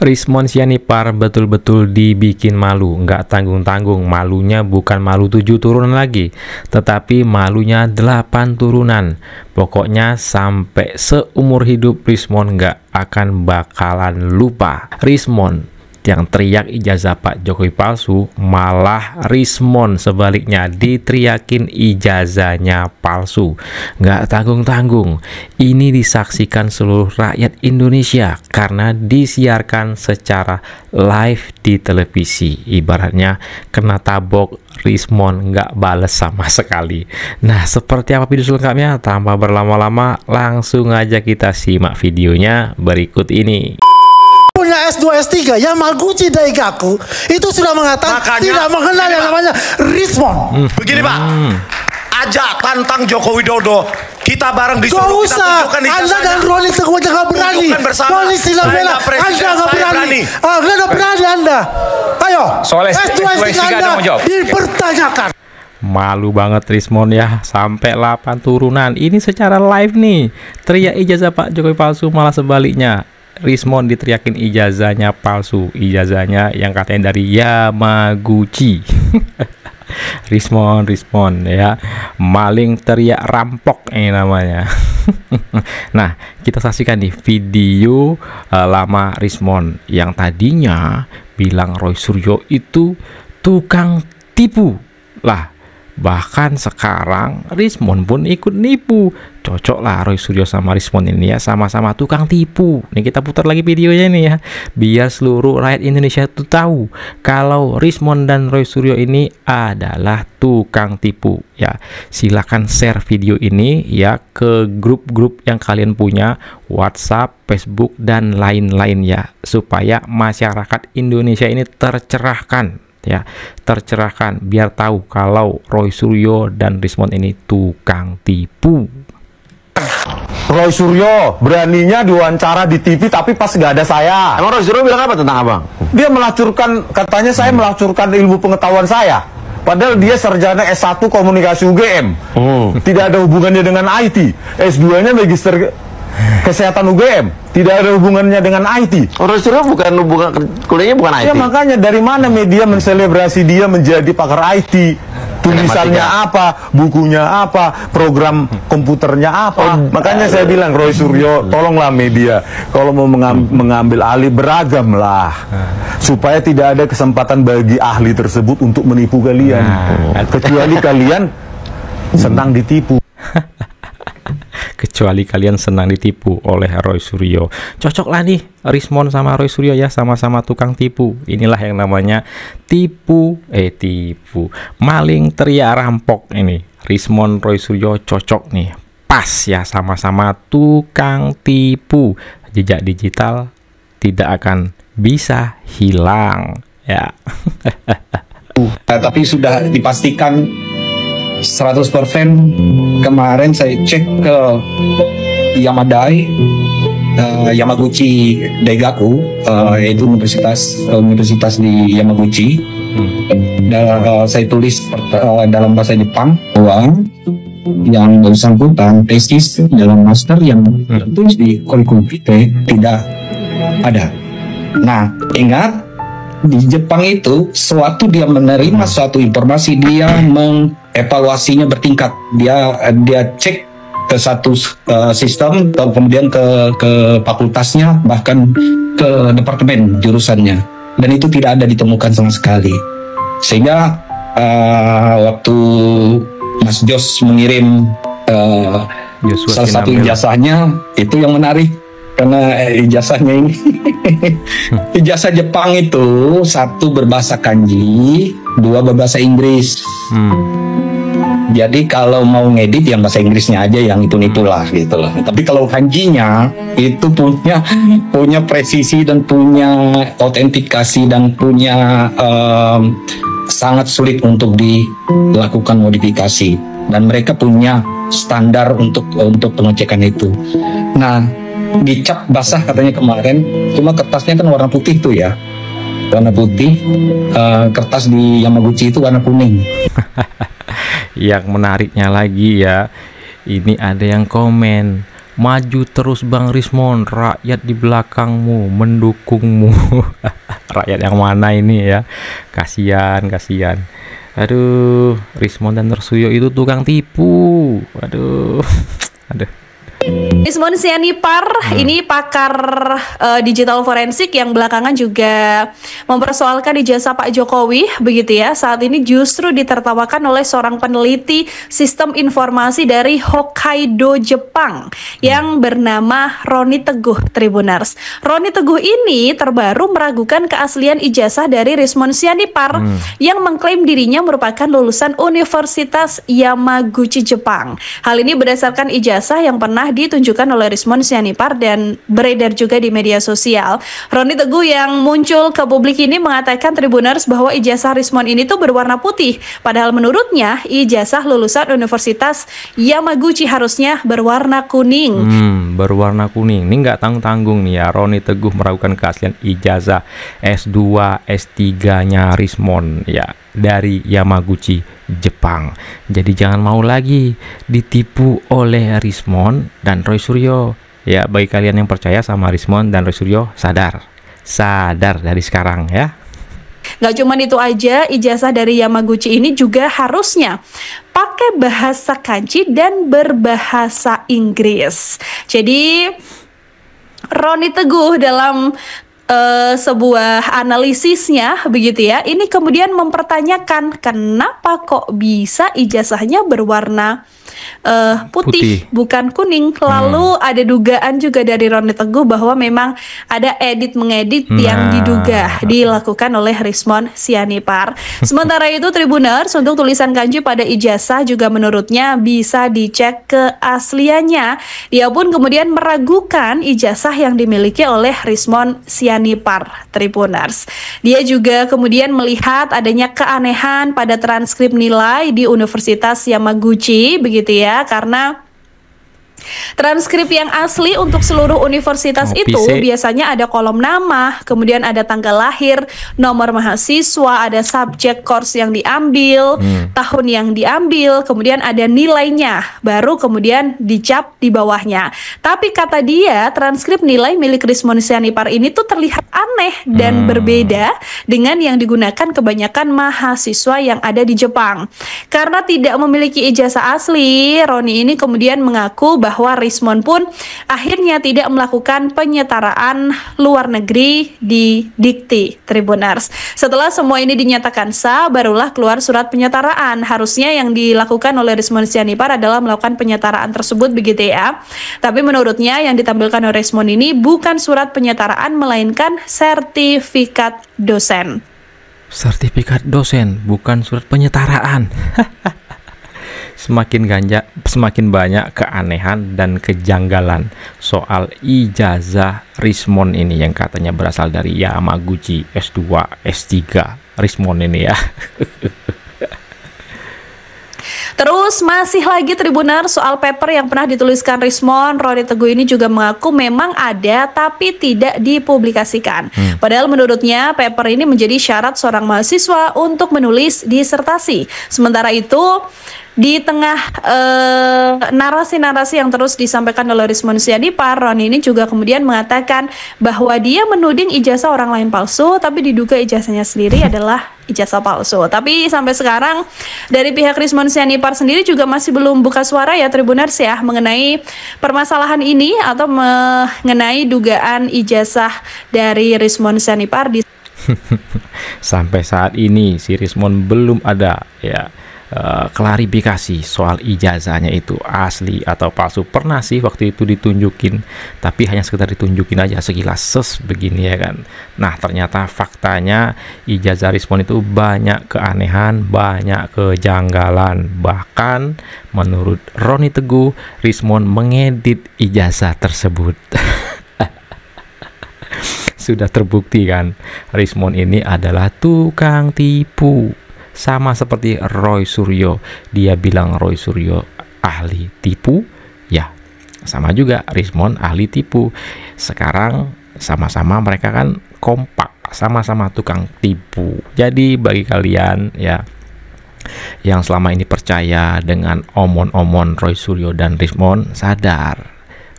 Rismon Sianipar betul-betul dibikin malu, nggak tanggung-tanggung. Malunya bukan malu 7 turunan lagi, tetapi malunya 8 turunan. Pokoknya sampai seumur hidup Rismon nggak akan bakalan lupa. Rismon yang teriak ijazah Pak Jokowi palsu, malah Rismon sebaliknya diteriakin ijazahnya palsu. Nggak tanggung-tanggung. Ini disaksikan seluruh rakyat Indonesia karena disiarkan secara live di televisi. Ibaratnya kena tabok, Rismon nggak bales sama sekali. Nah, seperti apa video selengkapnya? Tanpa berlama-lama, langsung aja kita simak videonya berikut ini. Punya S2 S3 Yamaguchi Daigaku itu sudah mengatakan tidak mengenal yang namanya Rismon. Begini Pak, ajak tantang Joko Widodo, kita bareng di Gak Solo, usah, kita tunjukkan Anda ijazahnya. dan Roni Teguh aja gak berani. Roni Silabela, Anda gak berani. Anda gak berani Anda. Ayo, Soal S2 S3 Anda dipertanyakan. Malu banget Rismon ya, sampai 8 turunan. Ini secara live nih, teriak ijazah Pak Jokowi palsu, malah sebaliknya Rismon diteriakin ijazahnya palsu, ijazahnya yang katanya dari Yamaguchi. Rismon ya, maling teriak rampok ini namanya. Nah, kita saksikan nih video lama Rismon yang tadinya bilang Roy Suryo itu tukang tipu lah. Bahkan sekarang Rismon pun ikut nipu. Cocok lah Roy Suryo sama Rismon ini ya, sama-sama tukang tipu. Nih kita putar lagi videonya nih ya, biar seluruh rakyat Indonesia tuh tahu kalau Rismon dan Roy Suryo ini adalah tukang tipu ya. Silakan share video ini ya ke grup-grup yang kalian punya, WhatsApp, Facebook dan lain-lain ya, supaya masyarakat Indonesia ini tercerahkan ya, tercerahkan biar tahu kalau Roy Suryo dan Rismon ini tukang tipu. Roy Suryo beraninya diwawancara di TV tapi pas nggak ada saya. Emang Roy Suryo bilang apa tentang abang? Dia melacurkan, katanya saya melacurkan ilmu pengetahuan saya. Padahal dia sarjana S1 komunikasi UGM. Tidak ada hubungannya dengan IT. S2-nya magister kesehatan UGM, tidak ada hubungannya dengan IT. Roy Suryo kuliahnya bukan IT. Ya makanya dari mana media menselebrasi dia menjadi pakar IT? Tulisannya apa, bukunya apa, program komputernya apa. Makanya saya bilang Roy Suryo, tolonglah media kalau mau mengambil alih beragam lah, supaya tidak ada kesempatan bagi ahli tersebut untuk menipu kalian. Kecuali kalian senang ditipu. Kecuali kalian senang ditipu oleh Roy Suryo. Cocok lah nih Rismon sama Roy Suryo ya, sama-sama tukang tipu. Inilah yang namanya tipu maling teriak rampok. Ini Rismon, Roy Suryo cocok nih, pas ya, sama-sama tukang tipu. Jejak digital tidak akan bisa hilang ya. Tapi sudah dipastikan 100%. Kemarin saya cek ke Yamaguchi Daigaku, yaitu universitas di Yamaguchi. Dan saya tulis dalam bahasa Jepang bahwa yang bersangkutan tesis dalam master yang tertulis di kurikulum vitae tidak ada. Nah, ingat di Jepang itu suatu dia menerima suatu informasi, dia mengevaluasinya bertingkat. Dia cek ke satu sistem, kemudian ke fakultasnya, bahkan ke departemen jurusannya, dan itu tidak ada ditemukan sama sekali. Sehingga waktu Mas Jos mengirim salah satu ijazahnya, itu yang menarik karena ijazahnya ini ijazah Jepang itu 1 berbahasa kanji, 2 berbahasa Inggris. Jadi kalau mau ngedit yang bahasa Inggrisnya aja yang itulah gitu loh. Tapi kalau kanjinya itu punya presisi dan punya autentikasi dan punya sangat sulit untuk dilakukan modifikasi, dan mereka punya standar untuk pengecekan itu. Nah, dicap basah katanya kemarin, cuma kertasnya kan warna putih tuh ya, warna putih. Kertas di Yamaguchi itu warna kuning. Yang menariknya lagi ya, ini ada yang komen Maju terus Bang Rismon, rakyat di belakangmu mendukungmu. Rakyat yang mana ini ya? Kasihan. Aduh, Rismon dan Roysuryo itu tukang tipu. Aduh. Rismon Sianipar ini pakar digital forensik yang belakangan juga mempersoalkan ijazah Pak Jokowi, begitu ya. Saat ini justru ditertawakan oleh seorang peneliti sistem informasi dari Hokkaido, Jepang yang bernama Roni Teguh, Tribuners. Roni Teguh ini terbaru meragukan keaslian ijazah dari Rismon Sianipar yang mengklaim dirinya merupakan lulusan Universitas Yamaguchi, Jepang. Hal ini berdasarkan ijazah yang pernah ditunjukkan oleh Rismon Sianipar dan beredar juga di media sosial. Roni Teguh yang muncul ke publik ini mengatakan, Tribuners, bahwa ijazah Rismon ini tuh berwarna putih. Padahal menurutnya ijazah lulusan Universitas Yamaguchi harusnya berwarna kuning. Berwarna kuning. Ini nggak tanggung-tanggung nih ya. Roni Teguh meragukan keaslian ijazah S2, S3-nya Rismon ya, dari Yamaguchi, Jepang. Jadi jangan mau lagi ditipu oleh Rismon dan Roysuryo. Ya, bagi kalian yang percaya sama Rismon dan Roysuryo, sadar dari sekarang ya. Gak cuma itu aja, ijazah dari Yamaguchi ini juga harusnya pakai bahasa kanji dan berbahasa Inggris. Jadi Roni Teguh dalam sebuah analisisnya, begitu ya, ini kemudian mempertanyakan kenapa kok bisa ijazahnya berwarna putih bukan kuning. Lalu ada dugaan juga dari Roni Teguh bahwa memang ada edit-mengedit yang diduga dilakukan oleh Rismon Sianipar. Sementara itu, Tribuners, untuk tulisan kanji pada ijazah juga menurutnya bisa dicek keasliannya. Dia pun kemudian meragukan ijazah yang dimiliki oleh Rismon Sianipar, Tribuners. Dia juga kemudian melihat adanya keanehan pada transkrip nilai di Universitas Yamaguchi, begitu ya, karena transkrip yang asli untuk seluruh universitas itu biasanya ada kolom nama, kemudian ada tanggal lahir, nomor mahasiswa, ada subjek course yang diambil, tahun yang diambil, kemudian ada nilainya, baru kemudian dicap di bawahnya. Tapi kata dia, transkrip nilai milik Rismon Sianipar ini tuh terlihat aneh dan berbeda dengan yang digunakan kebanyakan mahasiswa yang ada di Jepang. Karena tidak memiliki ijazah asli, Roni ini kemudian mengaku bahwa Rismon pun akhirnya tidak melakukan penyetaraan luar negeri di dikti, Tribuners. Setelah semua ini dinyatakan sah, barulah keluar surat penyetaraan. Harusnya yang dilakukan oleh Rismon Sianipar adalah melakukan penyetaraan tersebut, begitu ya. Tapi menurutnya yang ditampilkan oleh Rismon ini bukan surat penyetaraan, melainkan sertifikat dosen. Sertifikat dosen, bukan surat penyetaraan. Semakin banyak keanehan dan kejanggalan soal ijazah Rismon ini yang katanya berasal dari Yamaguchi S2, S3 Rismon ini ya. Terus masih lagi, Tribuners, soal paper yang pernah dituliskan Rismon. Roni Teguh ini juga mengaku memang ada tapi tidak dipublikasikan. Padahal menurutnya paper ini menjadi syarat seorang mahasiswa untuk menulis disertasi. Sementara itu, di tengah narasi-narasi yang terus disampaikan oleh Rismon Sianipar, Roni ini juga kemudian mengatakan bahwa dia menuding ijazah orang lain palsu, tapi diduga ijazahnya sendiri adalah ijazah palsu. Tapi sampai sekarang dari pihak Rismon Sianipar sendiri juga masih belum buka suara ya, Tribuners ya, mengenai permasalahan ini atau mengenai dugaan ijazah dari Rismon Sianipar di sampai saat ini si Rismon belum ada ya klarifikasi soal ijazahnya itu asli atau palsu. Pernah sih waktu itu ditunjukin, tapi hanya sekedar ditunjukin aja sekilas begini ya kan. Nah, ternyata faktanya ijazah Rismon itu banyak keanehan, banyak kejanggalan. Bahkan menurut Roni Teguh, Rismon mengedit ijazah tersebut. Sudah terbukti kan, Rismon ini adalah tukang tipu. Sama seperti Roysuryo, dia bilang Roysuryo ahli tipu, ya sama juga Rismon ahli tipu. Sekarang sama-sama mereka kan kompak, sama-sama tukang tipu. Jadi bagi kalian ya yang selama ini percaya dengan omon-omon Roysuryo dan Rismon, sadar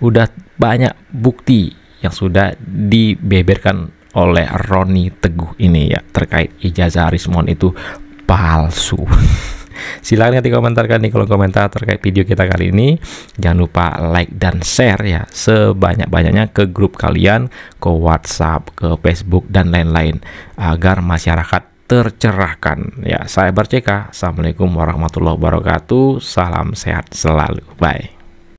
Udah banyak bukti yang sudah dibeberkan oleh Roni Teguh ini ya terkait ijazah Rismond itu palsu. Silahkan nanti komentarkan di kolom komentar terkait video kita kali ini. Jangan lupa like dan share ya sebanyak-banyaknya ke grup kalian, ke WhatsApp, ke Facebook dan lain-lain agar masyarakat tercerahkan. Ya, saya Barceka. Assalamualaikum warahmatullahi wabarakatuh. Salam sehat selalu. Bye.